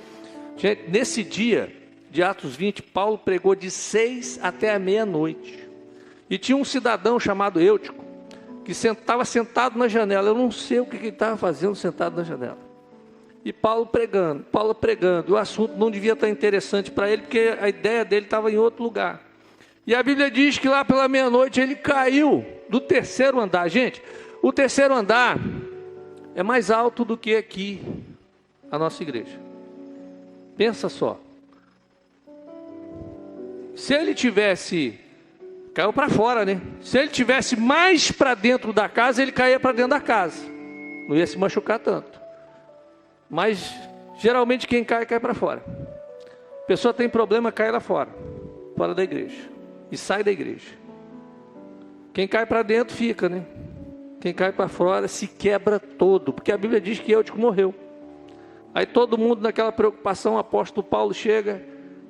Gente, nesse dia de Atos 20, Paulo pregou de 6 até a meia-noite. E tinha um cidadão chamado Eutico, que estava sentado na janela. Eu não sei o que ele estava fazendo sentado na janela. E Paulo pregando. O assunto não devia estar interessante para ele, porque a ideia dele estava em outro lugar. E a Bíblia diz que lá pela meia-noite ele caiu do 3º andar. Gente, o 3º andar é mais alto do que aqui a nossa igreja. Pensa só. Se ele tivesse... Caiu para fora, né? Se ele tivesse mais para dentro da casa, ele caía para dentro da casa. Não ia se machucar tanto. Mas, geralmente, quem cai, cai para fora. A pessoa tem problema, cai lá fora. Fora da igreja. E sai da igreja. Quem cai para dentro, fica, né? Quem cai para fora, se quebra todo. Porque a Bíblia diz que Eutico morreu. Aí todo mundo naquela preocupação, o apóstolo Paulo chega,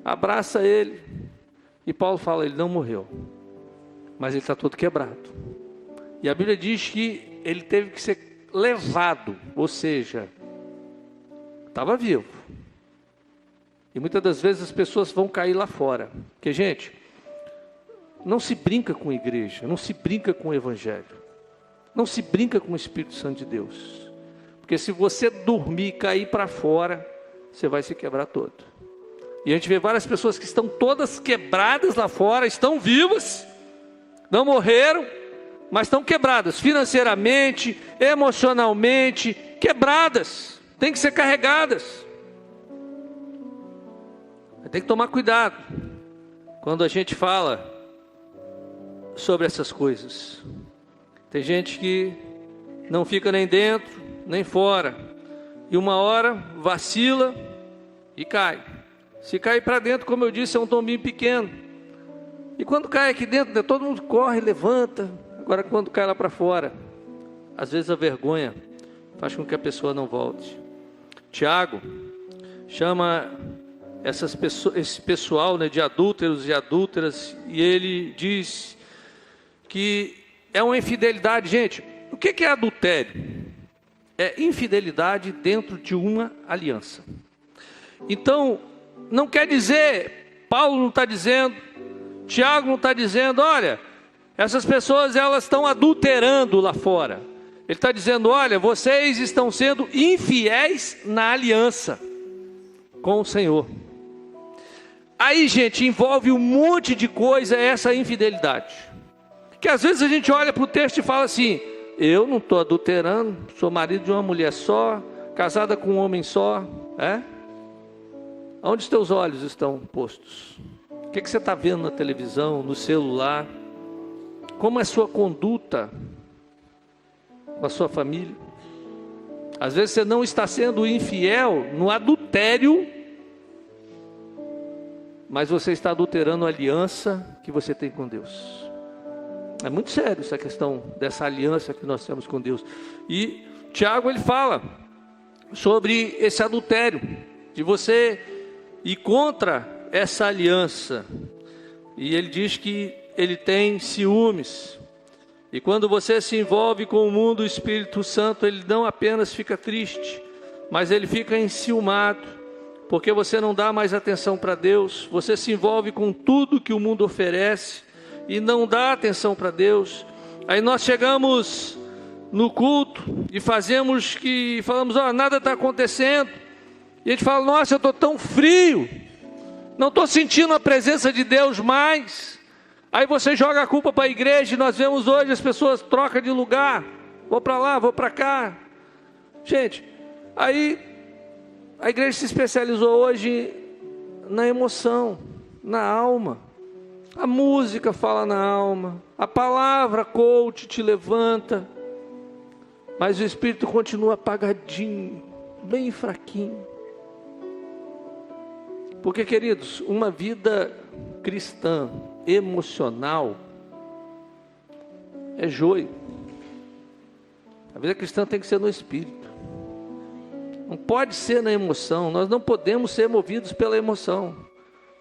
abraça ele. E Paulo fala, ele não morreu. Mas ele está todo quebrado. E a Bíblia diz que ele teve que ser levado, ou seja, estava vivo. E muitas das vezes as pessoas vão cair lá fora. Porque, gente, não se brinca com a igreja, não se brinca com o evangelho, não se brinca com o Espírito Santo de Deus. Porque se você dormir e cair para fora, você vai se quebrar todo. E a gente vê várias pessoas que estão todas quebradas lá fora, estão vivas, não morreram, mas estão quebradas financeiramente, emocionalmente, quebradas, tem que ser carregadas. Tem que tomar cuidado quando a gente fala sobre essas coisas. Tem gente que não fica nem dentro, nem fora, e uma hora vacila e cai. Se cair para dentro, como eu disse, é um tombinho pequeno. E quando cai aqui dentro, todo mundo corre, levanta. Agora quando cai lá para fora, às vezes a vergonha faz com que a pessoa não volte. Tiago chama esse pessoal, né, de adúlteros e adúlteras, e ele diz que é uma infidelidade. Gente, o que é adultério? É infidelidade dentro de uma aliança. Então, não quer dizer, Paulo não está dizendo, Tiago não está dizendo, olha, essas pessoas elas estão adulterando lá fora. Ele está dizendo, olha, vocês estão sendo infiéis na aliança com o Senhor. Aí, gente, envolve um monte de coisa essa infidelidade. Que às vezes a gente olha para o texto e fala assim, eu não estou adulterando, sou marido de uma mulher só, casada com um homem só, Onde os teus olhos estão postos? O que você está vendo na televisão, no celular? Como é a sua conduta com a sua família? Às vezes você não está sendo infiel no adultério, mas você está adulterando a aliança que você tem com Deus. É muito sério essa questão dessa aliança que nós temos com Deus. E Tiago ele fala sobre esse adultério, de você ir contra essa aliança. E ele diz que ele tem ciúmes. E quando você se envolve com o mundo, o Espírito Santo, ele não apenas fica triste, mas ele fica enciumado, porque você não dá mais atenção para Deus, você se envolve com tudo que o mundo oferece e não dá atenção para Deus. Aí nós chegamos no culto e falamos, nada está acontecendo, e a gente fala, nossa, eu estou tão frio, não estou sentindo a presença de Deus mais. Aí você joga a culpa para a igreja, e nós vemos hoje as pessoas trocam de lugar, vou para lá, vou para cá. Gente, aí a igreja se especializou hoje na emoção, na alma. A música fala na alma, a palavra coach te levanta, mas o espírito continua apagadinho, bem fraquinho. Porque, queridos, uma vida cristã emocional é joio. A vida cristã tem que ser no espírito, não pode ser na emoção. Nós não podemos ser movidos pela emoção.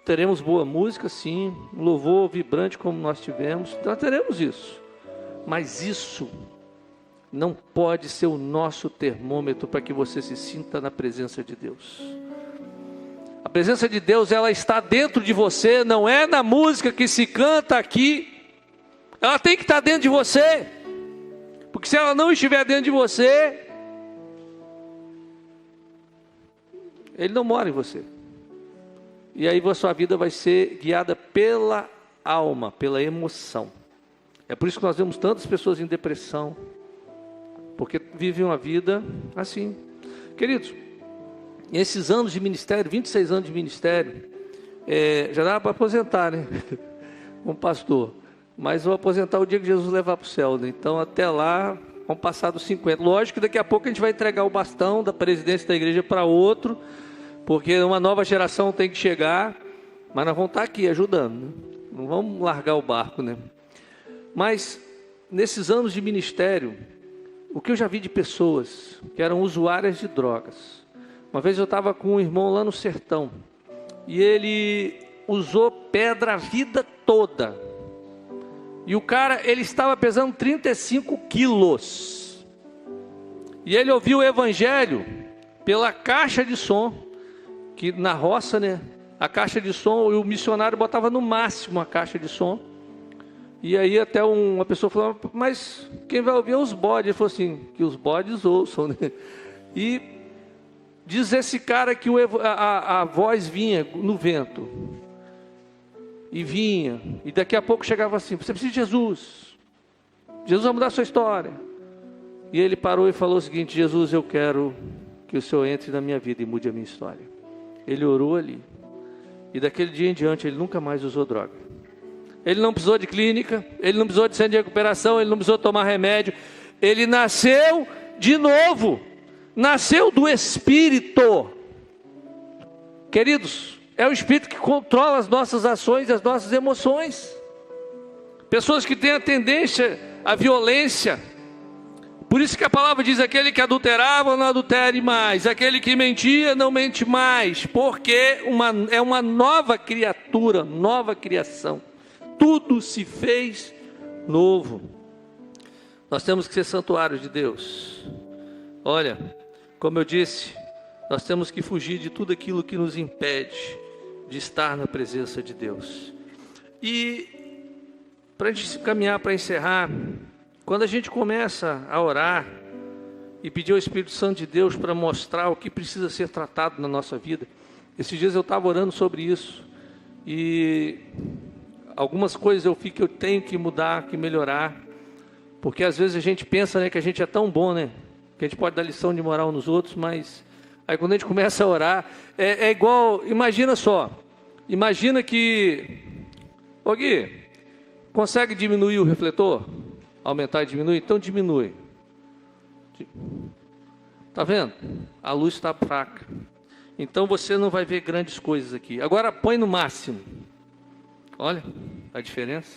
Teremos boa música, sim, um louvor vibrante como nós tivemos, nós teremos isso, mas isso não pode ser o nosso termômetro para que você se sinta na presença de Deus. A presença de Deus, ela está dentro de você, não é na música que se canta aqui. Ela tem que estar dentro de você, porque se ela não estiver dentro de você, Ele não mora em você. E aí a sua vida vai ser guiada pela alma, pela emoção. É por isso que nós vemos tantas pessoas em depressão, porque vivem uma vida assim. Queridos, esses anos de ministério, 26 anos de ministério, já dá para aposentar, né? Como pastor. Mas vou aposentar o dia que Jesus levar para o céu, né? Então até lá, vamos passar dos 50. Lógico que daqui a pouco a gente vai entregar o bastão da presidência da igreja para outro, porque uma nova geração tem que chegar, mas nós vamos estar aqui ajudando, né? Não vamos largar o barco, né? Mas nesses anos de ministério, o que eu já vi de pessoas que eram usuárias de drogas. Uma vez eu estava com um irmão lá no sertão, e ele usou pedra a vida toda, e o cara, ele estava pesando 35 quilos, e ele ouviu o evangelho pela caixa de som, que na roça, né, a caixa de som, o missionário botava no máximo a caixa de som, e aí até uma pessoa falou, mas quem vai ouvir é os bodes. Ele falou assim, que os bodes ouçam, né? E diz esse cara que a voz vinha no vento, e vinha, e daqui a pouco chegava assim, você precisa de Jesus, Jesus vai mudar a sua história. E ele parou e falou o seguinte, Jesus, eu quero que o Senhor entre na minha vida e mude a minha história. Ele orou ali, e daquele dia em diante ele nunca mais usou droga. Ele não precisou de clínica, ele não precisou de centro de recuperação, ele não precisou tomar remédio. Ele nasceu de novo, nasceu do Espírito. Queridos, é o Espírito que controla as nossas ações e as nossas emoções. Pessoas que têm a tendência à violência. Por isso que a palavra diz, aquele que adulterava não adultere mais, aquele que mentia não mente mais, porque é uma nova criatura, nova criação. Tudo se fez novo. Nós temos que ser santuários de Deus. Olha, como eu disse, nós temos que fugir de tudo aquilo que nos impede de estar na presença de Deus. E para a gente caminhar para encerrar, quando a gente começa a orar e pedir ao Espírito Santo de Deus para mostrar o que precisa ser tratado na nossa vida, esses dias eu estava orando sobre isso, e algumas coisas eu tenho que mudar, que melhorar, porque às vezes a gente pensa, né, que a gente é tão bom, né, que a gente pode dar lição de moral nos outros, mas aí quando a gente começa a orar, é igual, imagina só, imagina que, ô Gui, consegue diminuir o refletor? Aumentar e diminuir? Então diminui. Está vendo? A luz está fraca. Então você não vai ver grandes coisas aqui. Agora põe no máximo. Olha a diferença.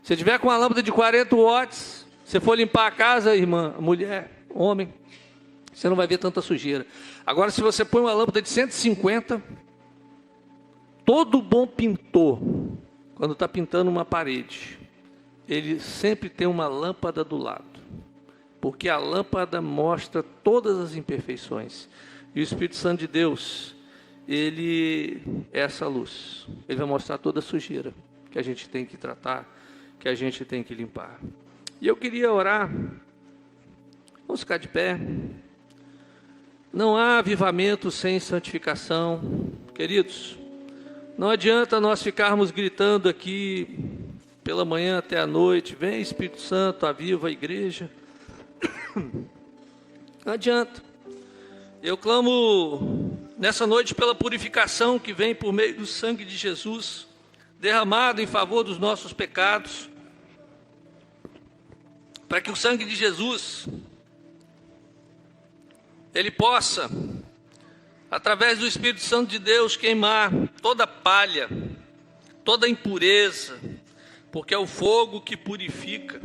Se tiver com uma lâmpada de 40 watts, você for limpar a casa, irmã, mulher, homem, você não vai ver tanta sujeira. Agora se você põe uma lâmpada de 150, Todo bom pintor, quando está pintando uma parede, ele sempre tem uma lâmpada do lado, porque a lâmpada mostra todas as imperfeições. E o Espírito Santo de Deus, ele é essa luz. Ele vai mostrar toda a sujeira que a gente tem que tratar, que a gente tem que limpar. E eu queria orar. Vamos ficar de pé. Não há avivamento sem santificação. Queridos, não adianta nós ficarmos gritando aqui pela manhã até a noite: vem Espírito Santo, aviva a igreja. Não adianta. Eu clamo nessa noite pela purificação que vem por meio do sangue de Jesus, derramado em favor dos nossos pecados, para que o sangue de Jesus, ele possa, através do Espírito Santo de Deus, queimar toda palha, toda impureza, porque é o fogo que purifica.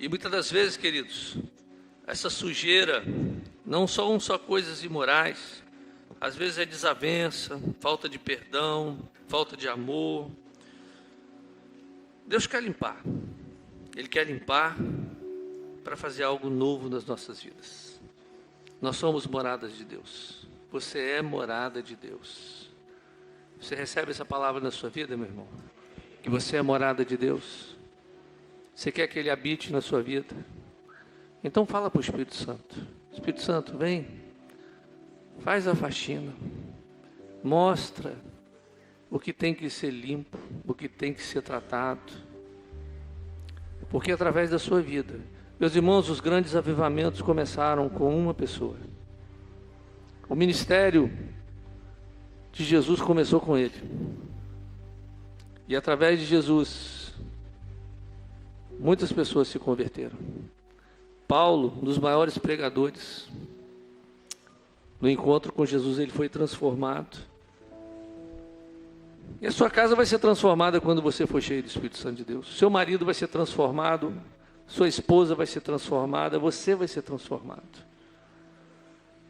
E muitas das vezes, queridos, essa sujeira não são só coisas imorais, às vezes é desavença, falta de perdão, falta de amor. Deus quer limpar, Ele quer limpar para fazer algo novo nas nossas vidas. Nós somos moradas de Deus, você é morada de Deus. Você recebe essa palavra na sua vida, meu irmão? Que você é morada de Deus? Você quer que Ele habite na sua vida? Então fala para o Espírito Santo: Espírito Santo, vem, faz a faxina, mostra o que tem que ser limpo, o que tem que ser tratado, porque através da sua vida, meus irmãos, os grandes avivamentos começaram com uma pessoa. O ministério de Jesus começou com ele, e através de Jesus muitas pessoas se converteram. Paulo, um dos maiores pregadores, no encontro com Jesus, ele foi transformado. E a sua casa vai ser transformada quando você for cheio do Espírito Santo de Deus. Seu marido vai ser transformado, sua esposa vai ser transformada, você vai ser transformado.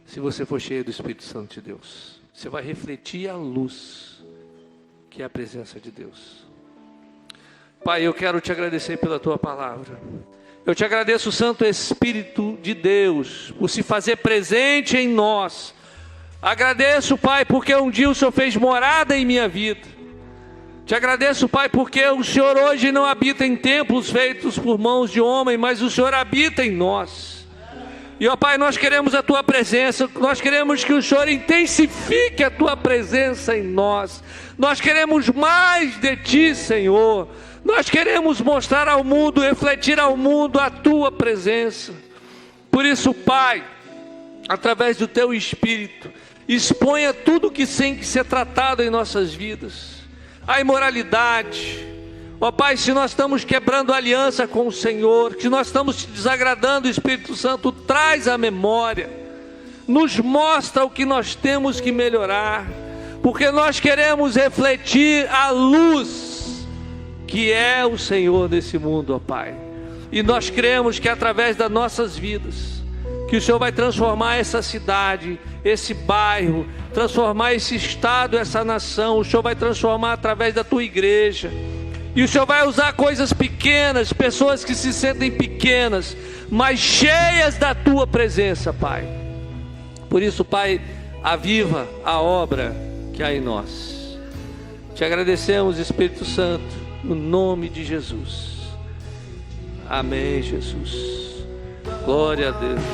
Se você for cheio do Espírito Santo de Deus, você vai refletir a luz que é a presença de Deus. Pai, eu quero te agradecer pela tua palavra. Eu te agradeço, Santo Espírito de Deus, por se fazer presente em nós. Agradeço, Pai, porque um dia o Senhor fez morada em minha vida. Te agradeço, Pai, porque o Senhor hoje não habita em templos feitos por mãos de homem, mas o Senhor habita em nós. E, ó Pai, nós queremos a tua presença, nós queremos que o Senhor intensifique a tua presença em nós. Nós queremos mais de ti, Senhor. Nós queremos mostrar ao mundo, refletir ao mundo a tua presença. Por isso, Pai, através do teu Espírito, exponha tudo que tem que ser tratado em nossas vidas. A imoralidade. Ó Pai, se nós estamos quebrando aliança com o Senhor, se nós estamos te desagradando, o Espírito Santo traz a memória, nos mostra o que nós temos que melhorar, porque nós queremos refletir a luz que é o Senhor desse mundo, ó Pai. E nós cremos que através das nossas vidas, que o Senhor vai transformar essa cidade, esse bairro, transformar esse estado, essa nação. O Senhor vai transformar através da tua igreja. E o Senhor vai usar coisas pequenas, pessoas que se sentem pequenas, mas cheias da tua presença, Pai. Por isso, Pai, aviva a obra que há em nós. Te agradecemos, Espírito Santo, no nome de Jesus. Amém, Jesus. Glória a Deus.